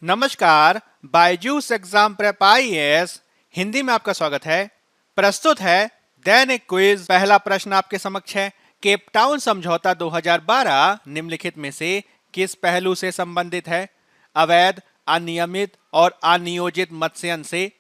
नमस्कार, Byju's exam prep IAS Hindi में आपका स्वागत है। प्रस्तुत है दैनिक क्विज। पहला प्रश्न आपके समक्ष है। केप टाउन समझौता 2012 निम्नलिखित में से किस पहलू से संबंधित है? अवैध, अनियमित और अनियोजित मत्स्यन से,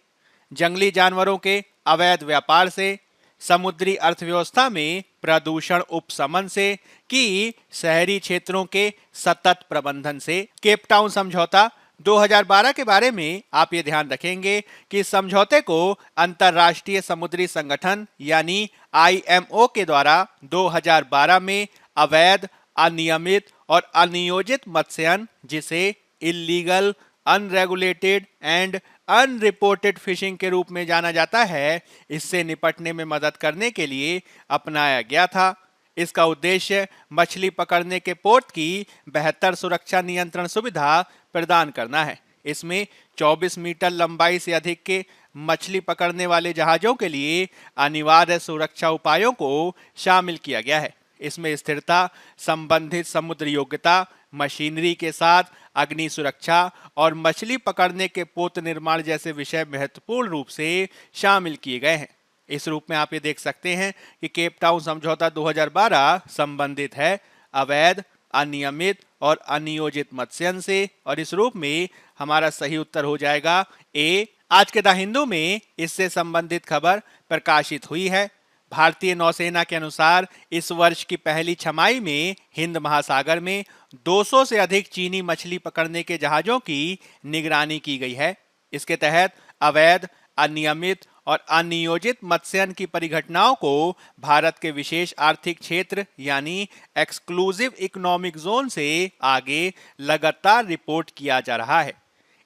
जंगली जानवरों के अवैध व्यापार से, समुद्री अर्थव्यवस्था में प्रदूषण उपशमन से कि शहरी क्षेत्रों के सतत प्रबंधन से। केप टाउन समझौता 2012 के बारे में आप ये ध्यान रखेंगे कि इस समझौते को अंतर्राष्ट्रीय समुद्री संगठन यानी आईएमओ के द्वारा 2012 में अवैध, अनियमित और अनियोजित मत्स्यन, जिसे illegal, unregulated and unreported fishing के रूप में जाना जाता है, इससे निपटने में मदद करने के लिए अपनाया गया था। इसका उद्देश्य मछली पकड़ने के पोर्ट की बेहतर सुरक्षा नियंत्रण सुविधा प्रदान करना है। इसमें 24 मीटर लंबाई से अधिक के मछली पकड़ने वाले जहाजों के लिए अनिवार्य सुरक्षा उपायों को शामिल किया गया है। इसमें स्थिरता, संबंधित समुद्र योग्यता, मशीनरी के साथ अग्नि सुरक्षा और मछली पकड़ने के पोत निर्माण जैसे विषय महत्वपूर्ण रूप से शामिल किए गए हैं। इस रूप में आप ये देख सकते हैं कि केप टाउन समझौता 2012 संबंधित है अवैध, अनियमित और अनियोजित मत्स्यन से, और इस रूप में हमारा सही उत्तर हो जाएगा ए। आज के द हिंदू में इससे संबंधित खबर प्रकाशित हुई है। भारतीय नौसेना के अनुसार इस वर्ष की पहली छमाही में हिंद महासागर में 200 से अधिक चीनी मछली पकड़ने के जहाजों की निगरानी की गई है। इसके तहत अवैध, अनियमित और अनियोजित मत्स्यन की परिघटनाओं को भारत के विशेष आर्थिक क्षेत्र यानी एक्सक्लूसिव इकोनॉमिक जोन से आगे लगातार रिपोर्ट किया जा रहा है।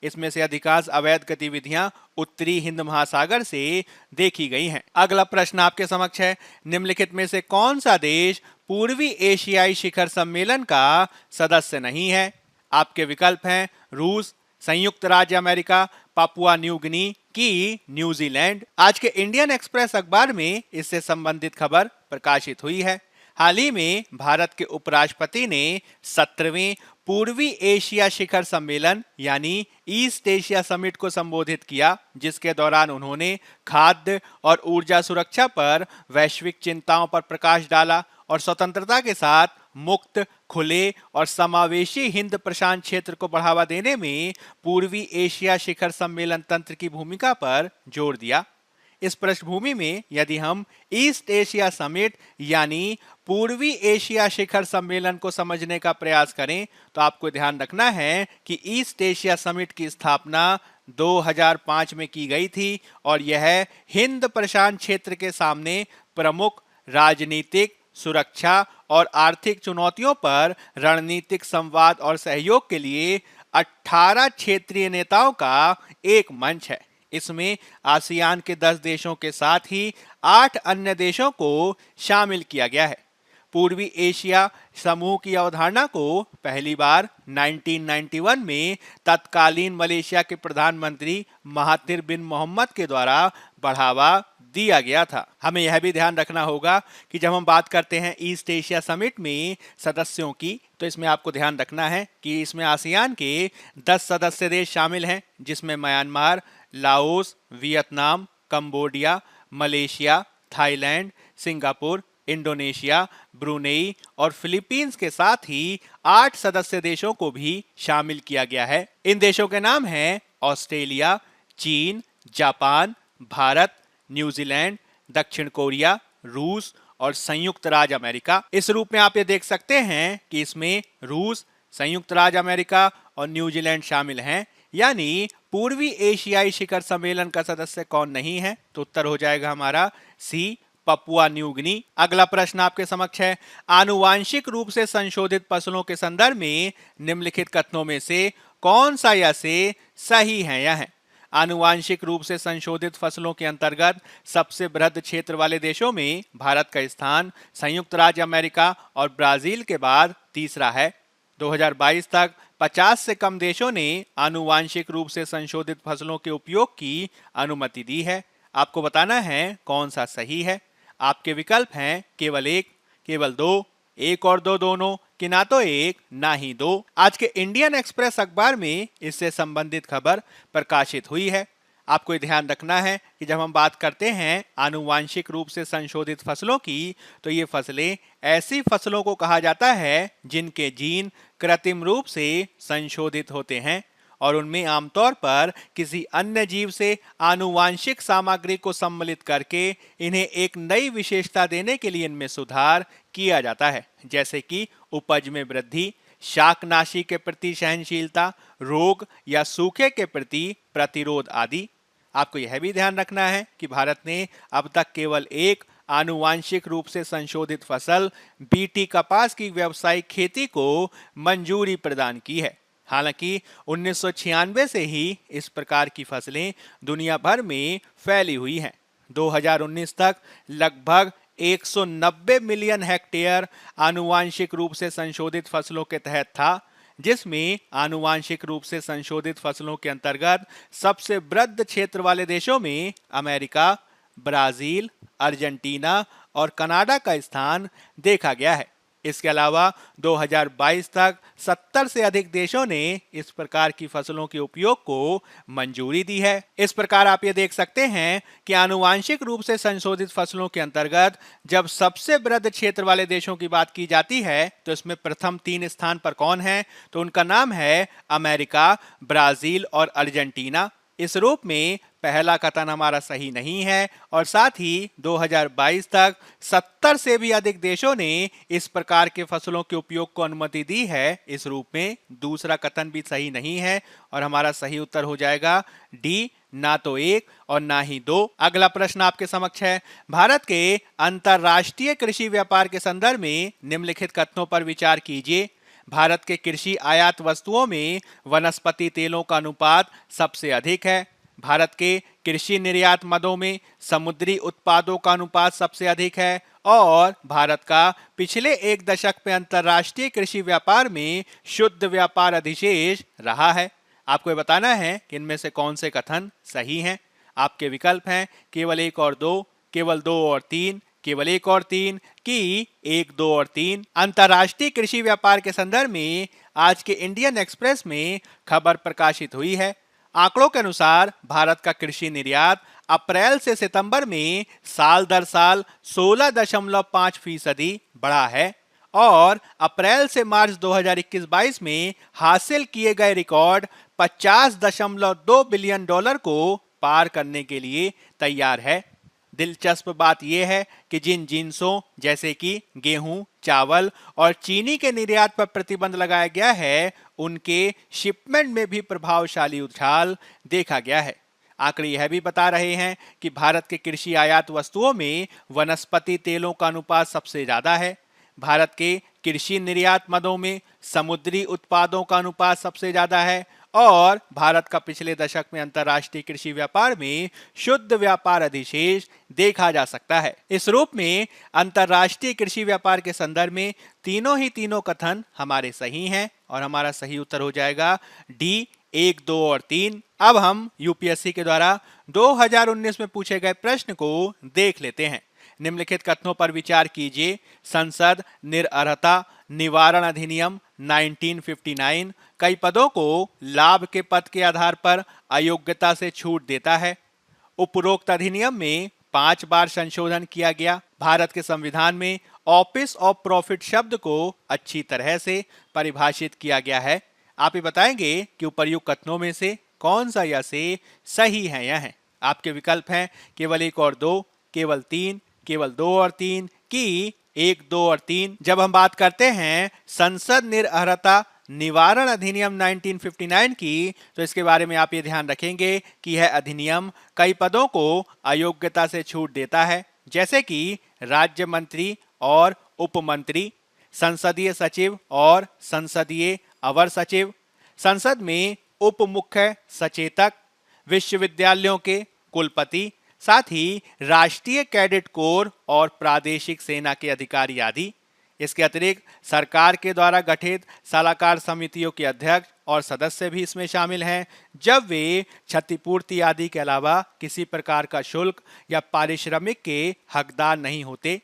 इसमें से अधिकांश अवैध गतिविधियां उत्तरी हिंद महासागर से देखी गई हैं। अगला प्रश्न आपके समक्ष है। निम्नलिखित में से कौन सा देश पूर्वी एशियाई शिखर सम्मेलन का सदस्य नहीं है? आपके विकल्प हैं रूस, संयुक्त राज्य अमेरिका, पापुआ न्यू गिनी की न्यूजीलैंड। आज के इंडियन एक्सप्रेस अखबार में इससे संबंधित खबर प्रकाशित हुई है। हाल ही में भारत के उपराष्ट्रपति ने 17वें पूर्वी एशिया शिखर सम्मेलन यानी ईस्ट एशिया समिट को संबोधित किया, जिसके दौरान उन्होंने खाद्य और ऊर्जा सुरक्षा पर वैश्विक चिंताओं पर प्रकाश डाला और स्वतंत्रता के साथ मुक्त, खुले और समावेशी हिंद प्रशांत क्षेत्र को बढ़ावा देने में पूर्वी एशिया शिखर सम्मेलन तंत्र की भूमिका पर जोर दिया। इस पृष्ठभूमि में यदि हम ईस्ट एशिया समिट यानी पूर्वी एशिया शिखर सम्मेलन को समझने का प्रयास करें तो आपको ध्यान रखना है कि ईस्ट एशिया समिट की स्थापना 2005 में की गई थी और यह हिंद प्रशांत क्षेत्र के सामने प्रमुख राजनीतिक, सुरक्षा और आर्थिक चुनौतियों पर रणनीतिक संवाद और सहयोग के लिए 18 क्षेत्रीय नेताओं का एक मंच है। इसमें आसियान के 10 देशों के साथ ही 8 अन्य देशों को शामिल किया गया है। पूर्वी एशिया समूह की अवधारणा को पहली बार 1991 में तत्कालीन मलेशिया के प्रधानमंत्री महातिर बिन मोहम्मद के द्वारा बढ़ावा दिया गया था। हमें यह भी ध्यान रखना होगा कि जब हम बात करते हैं ईस्ट एशिया समिट में सदस्यों की, तो इसमें आपको ध्यान रखना है कि इसमें आसियान के 10 सदस्य देश शामिल हैं, जिसमें Myanmar, Laos, Vietnam, Cambodia, Malaysia, Thailand, Singapore, Indonesia, Brunei और फिलीपींस के साथ ही 8 सदस्य देशों को भी शामिल किया गया है। इन देशों के नाम हैं ऑस्ट्रेलिया, चीन, जापान, भारत, न्यूजीलैंड, दक्षिण कोरिया, रूस और संयुक्त राज्य अमेरिका। इस रूप में आप ये देख सकते हैं कि इसमें रूस, संयुक्त राज्य अमेरिका और न्यूजीलैंड शामिल हैं। यानी पूर्वी एशियाई शिखर सम्मेलन का सदस्य कौन नहीं है? तो उत्तर हो जाएगा हमारा सी, पपुआ न्यू गिनी। अगला प्रश्न आपके समक्ष है। आनुवांशिक रूप से संशोधित फसलों के संदर्भ में निम्नलिखित कथनों में से कौन सा या से सही है? यह है आनुवांशिक रूप से संशोधित फसलों के अंतर्गत सबसे बृहद क्षेत्र वाले देशों में भारत का स्थान संयुक्त राज्य अमेरिका और ब्राजील के बाद तीसरा है। 2022 तक 50 से कम देशों ने आनुवांशिक रूप से संशोधित फसलों के उपयोग की अनुमति दी है। आपको बताना है कौन सा सही है। आपके विकल्प हैं केवल एक, केवल दो, एक और दो दोनों, कि ना तो एक ना ही दो। आज के इंडियन एक्सप्रेस अखबार में इससे संबंधित खबर प्रकाशित हुई है। आपको ध्यान रखना है कि जब हम बात करते हैं आनुवांशिक रूप से संशोधित फसलों की, तो ये फसलें ऐसी फसलों को कहा जाता है जिनके जीन कृत्रिम रूप से संशोधित होते हैं और उनमें आमतौर पर किसी अन्य जीव से आनुवांशिक सामग्री को सम्मिलित करके इन्हें एक नई विशेषता देने के लिए इनमें सुधार किया जाता है, जैसे कि उपज में वृद्धि, शाकनाशी के प्रति सहनशीलता, रोग या सूखे के प्रति प्रतिरोध आदि। आपको यह भी ध्यान रखना है कि भारत ने अब तक केवल एक आनुवांशिक रूप से संशोधित फसल बीटी कपास की व्यावसायिक खेती को मंजूरी प्रदान की है। हालांकि 1996 से ही इस प्रकार की फसलें दुनिया भर में फैली हुई हैं। 2019 तक लगभग 190 मिलियन हेक्टेयर आनुवांशिक रूप से संशोधित फसलों के तहत था, जिसमें आनुवांशिक रूप से संशोधित फसलों के अंतर्गत सबसे वृहद क्षेत्र वाले देशों में अमेरिका, ब्राजील, अर्जेंटीना और कनाडा का स्थान देखा गया है। इसके अलावा 2022 तक 70 से अधिक देशों ने इस प्रकार की फसलों के उपयोग को मंजूरी दी है। इस प्रकार आप ये देख सकते हैं कि आनुवांशिक रूप से संशोधित फसलों के अंतर्गत जब सबसे वृहद क्षेत्र वाले देशों की बात की जाती है, तो इसमें प्रथम 3 स्थान पर कौन है? तो उनका नाम है अमेरिका, ब्राजील और अर्जेंटीना। इस रूप में पहला कथन हमारा सही नहीं है और साथ ही 2022 तक 70 से भी अधिक देशों ने इस प्रकार के फसलों के उपयोग को अनुमति दी है। इस रूप में दूसरा कथन भी सही नहीं है और हमारा सही उत्तर हो जाएगा डी, ना तो एक और ना ही दो। अगला प्रश्न आपके समक्ष है, भारत के अंतरराष्ट्रीय कृषि व्यापार के संदर्भ में निम्नलिखित कथनों पर विचार कीजिए। भारत के कृषि आयात वस्तुओं में वनस्पति तेलों का अनुपात सबसे अधिक है। भारत के कृषि निर्यात मदों में समुद्री उत्पादों का अनुपात सबसे अधिक है और भारत का पिछले 1 दशक में अंतरराष्ट्रीय कृषि व्यापार में शुद्ध व्यापार अधिशेष रहा है। आपको बताना है कि इनमें से कौन से कथन सही हैं। आपके विकल्प हैं केवल 1 और 2, केवल 2 और 3, केवल 1 और 3 कि 1, 2 और 3। अंतरराष्ट्रीय कृषि व्यापार के संदर्भ में आज के इंडियन एक्सप्रेस में खबर प्रकाशित हुई है। आंकड़ों के अनुसार भारत का कृषि निर्यात अप्रैल से सितंबर में साल दर साल 16.5% बढ़ा है और अप्रैल से मार्च 2021-22 में हासिल किए गए रिकॉर्ड $50.2 बिलियन को पार करने के लिए तैयार है। दिलचस्प बात यह है कि जिन जिन्सों जैसे कि गेहूं, चावल और चीनी के निर्यात पर प्रतिबंध लगाया गया है, उनके शिपमेंट में भी प्रभावशाली उछाल देखा गया है। आंकड़े यह भी बता रहे हैं कि भारत के कृषि आयात वस्तुओं में वनस्पति तेलों का अनुपात सबसे ज्यादा है। भारत के कृषि निर्यात मदों में समुद्री उत्पादों का अनुपात सबसे ज्यादा है और भारत का पिछले दशक में अंतरराष्ट्रीय कृषि व्यापार में शुद्ध व्यापार अधिशेष देखा जा सकता है। इस रूप में अंतरराष्ट्रीय कृषि व्यापार के संदर्भ में तीनों कथन हमारे सही हैं और हमारा सही उत्तर हो जाएगा डी, 1, 2 और 3। अब हम यूपीएससी के द्वारा 2019 में पूछे गए प्रश्न को देख लेते हैं। निम्नलिखित कथनों पर विचार कीजिए। संसद निरअर्हता निवारण अधिनियम 1959 कई पदों को लाभ के पद के आधार पर अयोग्यता से छूट देता है। उपरोक्त अधिनियम में 5 बार संशोधन किया गया। भारत के संविधान में ऑफिस ऑफ प्रॉफिट शब्द को अच्छी तरह से परिभाषित किया गया है। आप ये बताएंगे कि उपर्युक्त कथनों में से कौन सा या से सही है या है। आपके विकल्प हैं केवल 1 और 2, केवल 3, केवल 2 और 3 कि 1, 2 और 3। जब हम बात करते हैं संसद निरअर्हता निवारण अधिनियम 1959 की, तो इसके बारे में आप ये ध्यान रखेंगे कि यह अधिनियम कई पदों को अयोग्यता से छूट देता है, जैसे कि राज्य मंत्री और उप मंत्री, संसदीय सचिव और संसदीय अवर सचिव, संसद में उप मुख्य सचेतक, विश्वविद्यालयों के कुलपति, साथ ही राष्ट्रीय कैडेट कोर और प्रादेशिक सेना के अधिकारी आदि। इसके अतिरिक्त सरकार के द्वारा गठित सलाहकार समितियों के अध्यक्ष और सदस्य भी इसमें शामिल हैं, जब वे क्षतिपूर्ति आदि के अलावा किसी प्रकार का शुल्क या पारिश्रमिक के हकदार नहीं होते।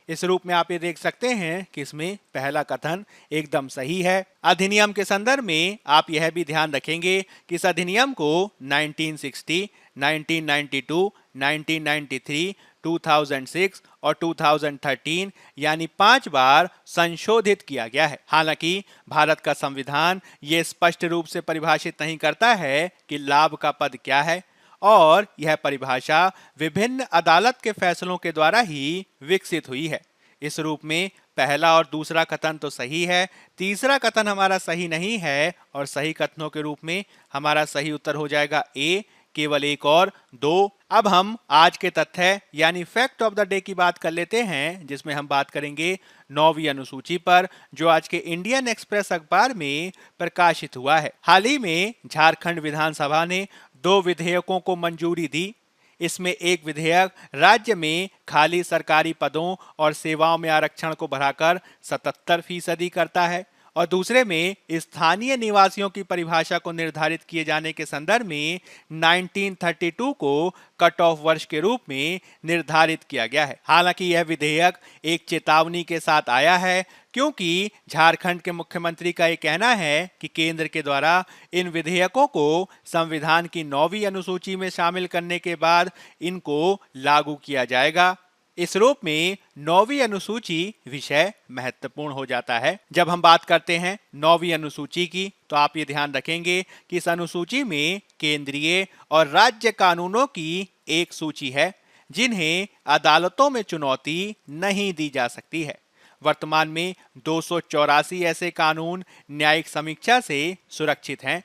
इस रूप में आप ये देख सकते हैं कि इसमें पहला कथन एकदम सही है। अधिनियम के संदर्भ में आप यह भी ध्यान रखेंगे कि इस अधिनियम को 1960, 1992, 1993, 2006 और 2013 यानी 5 बार संशोधित किया गया है। हालांकि भारत का संविधान ये स्पष्ट रूप से परिभाषित नहीं करता है कि लाभ का पद क्या है, और यह परिभाषा विभिन्न अदालत के फैसलों के द्वारा ही विकसित हुई है। इस रूप में पहला और दूसरा कथन तो सही है, तीसरा कथन हमारा सही नहीं है, और सही कथनों के रूप में हमारा सही उत्तर हो जाएगा ए, केवल एक और दो। अब हम आज के तथ्य यानी फैक्ट ऑफ द डे की बात कर लेते हैं, जिसमें हम बात करेंगे 9वीं अनुसूची पर, जो आज के इंडियन एक्सप्रेस अखबार में प्रकाशित हुआ है। हाल ही में झारखंड विधानसभा ने 2 विधेयकों को मंजूरी दी। इसमें एक विधेयक राज्य में खाली सरकारी पदों और सेवाओं में आरक्षण को बढ़ाकर 77% करता है, और दूसरे में स्थानीय निवासियों की परिभाषा को निर्धारित किए जाने के संदर्भ में 1932 को कट ऑफ वर्ष के रूप में निर्धारित किया गया है। हालांकि यह विधेयक एक चेतावनी के साथ आया है, क्योंकि झारखंड के मुख्यमंत्री का ये कहना है कि केंद्र के द्वारा इन विधेयकों को संविधान की 9वीं अनुसूची में शामिल करने के बाद इनको लागू किया जाएगा। इस रूप में 9वीं अनुसूची विषय महत्वपूर्ण हो जाता है। जब हम बात करते हैं 9वीं अनुसूची की, तो आप ये ध्यान रखेंगे कि इस अनुसूची में केंद्रीय और राज्य कानूनों की एक सूची है, जिन्हें अदालतों में चुनौती नहीं दी जा सकती है। वर्तमान में 284 ऐसे कानून न्यायिक समीक्षा से सुरक्षित हैं।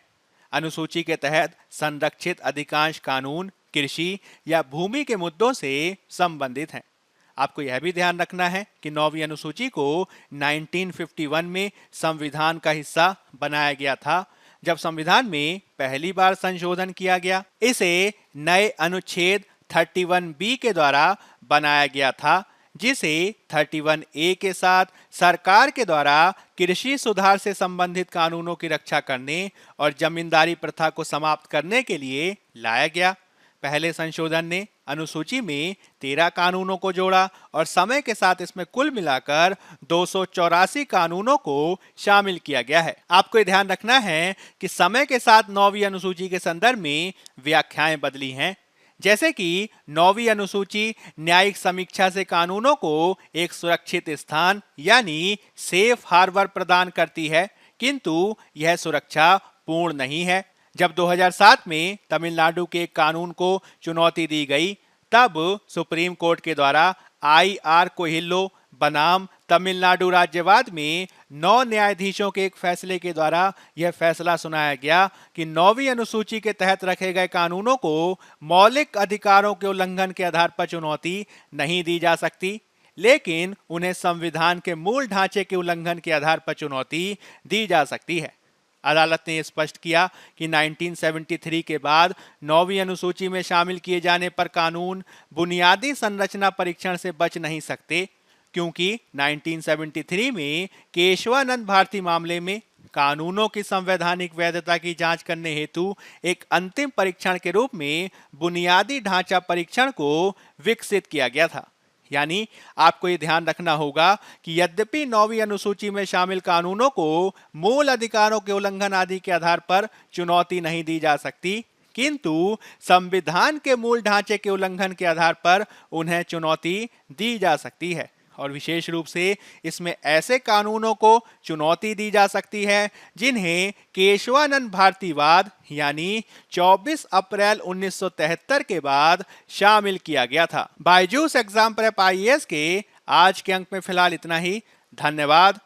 अनुसूची के तहत संरक्षित अधिकांश कानून कृषि या भूमि के मुद्दों से संबंधित हैं। आपको यह भी ध्यान रखना है कि 9वीं अनुसूची को 1951 में संविधान का हिस्सा बनाया गया था, जब संविधान में पहली बार संशोधन किया गया। इसे नए अनुच्छेद 31B के द्वारा बनाया गया था, जिसे 31A के साथ सरकार के द्वारा कृषि सुधार से संबंधित कानूनों की रक्षा करने और जमींदारी प्रथा को समाप्त करने के लिए लाया गया। पहले संशोधन ने अनुसूची में 13 कानूनों को जोड़ा, और समय के साथ इसमें कुल मिलाकर 284 कानूनों को शामिल किया गया है। आपको ये ध्यान रखना है कि समय के साथ 9वीं अनुसूची के संदर्भ में व्याख्याएं बदली हैं। जैसे कि 9वीं अनुसूची न्यायिक समीक्षा से कानूनों को एक सुरक्षित स्थान यानी सेफ हार्बर प्रदान करती है, किंतु यह सुरक्षा पूर्ण नहीं है। जब 2007 में तमिलनाडु के एक कानून को चुनौती दी गई, तब सुप्रीम कोर्ट के द्वारा IR कोहिल्लो बनाम तमिलनाडु राज्यवाद में 9 न्यायाधीशों के एक फैसले के द्वारा यह फैसला सुनाया गया कि 9वीं अनुसूची के तहत रखे गए कानूनों को मौलिक अधिकारों के उल्लंघन के आधार पर चुनौती नहीं दी जा सकती, लेकिन उन्हें संविधान के मूल ढांचे के उल्लंघन के आधार पर चुनौती दी जा सकती है। अदालत ने स्पष्ट किया कि 1973 के बाद 9वीं अनुसूची में शामिल किए जाने पर कानून बुनियादी संरचना परीक्षण से बच नहीं सकते, क्योंकि 1973 में केशवानंद भारती मामले में कानूनों की संवैधानिक वैधता की जांच करने हेतु एक अंतिम परीक्षण के रूप में बुनियादी ढांचा परीक्षण को विकसित किया गया था। यानी आपको ये ध्यान रखना होगा कि यद्यपि 9वीं अनुसूची में शामिल कानूनों को मूल अधिकारों के उल्लंघन आदि के आधार पर चुनौती नहीं दी जा सकती, किंतु संविधान के मूल ढांचे के उल्लंघन के आधार पर उन्हें चुनौती दी जा सकती है। और विशेष रूप से इसमें ऐसे कानूनों को चुनौती दी जा सकती है जिन्हें केशवानंद भारतीवाद यानी 24 अप्रैल 1973 के बाद शामिल किया गया था। बायजूस एग्जाम प्रेप IAS के आज के अंक में फिलहाल इतना ही। धन्यवाद।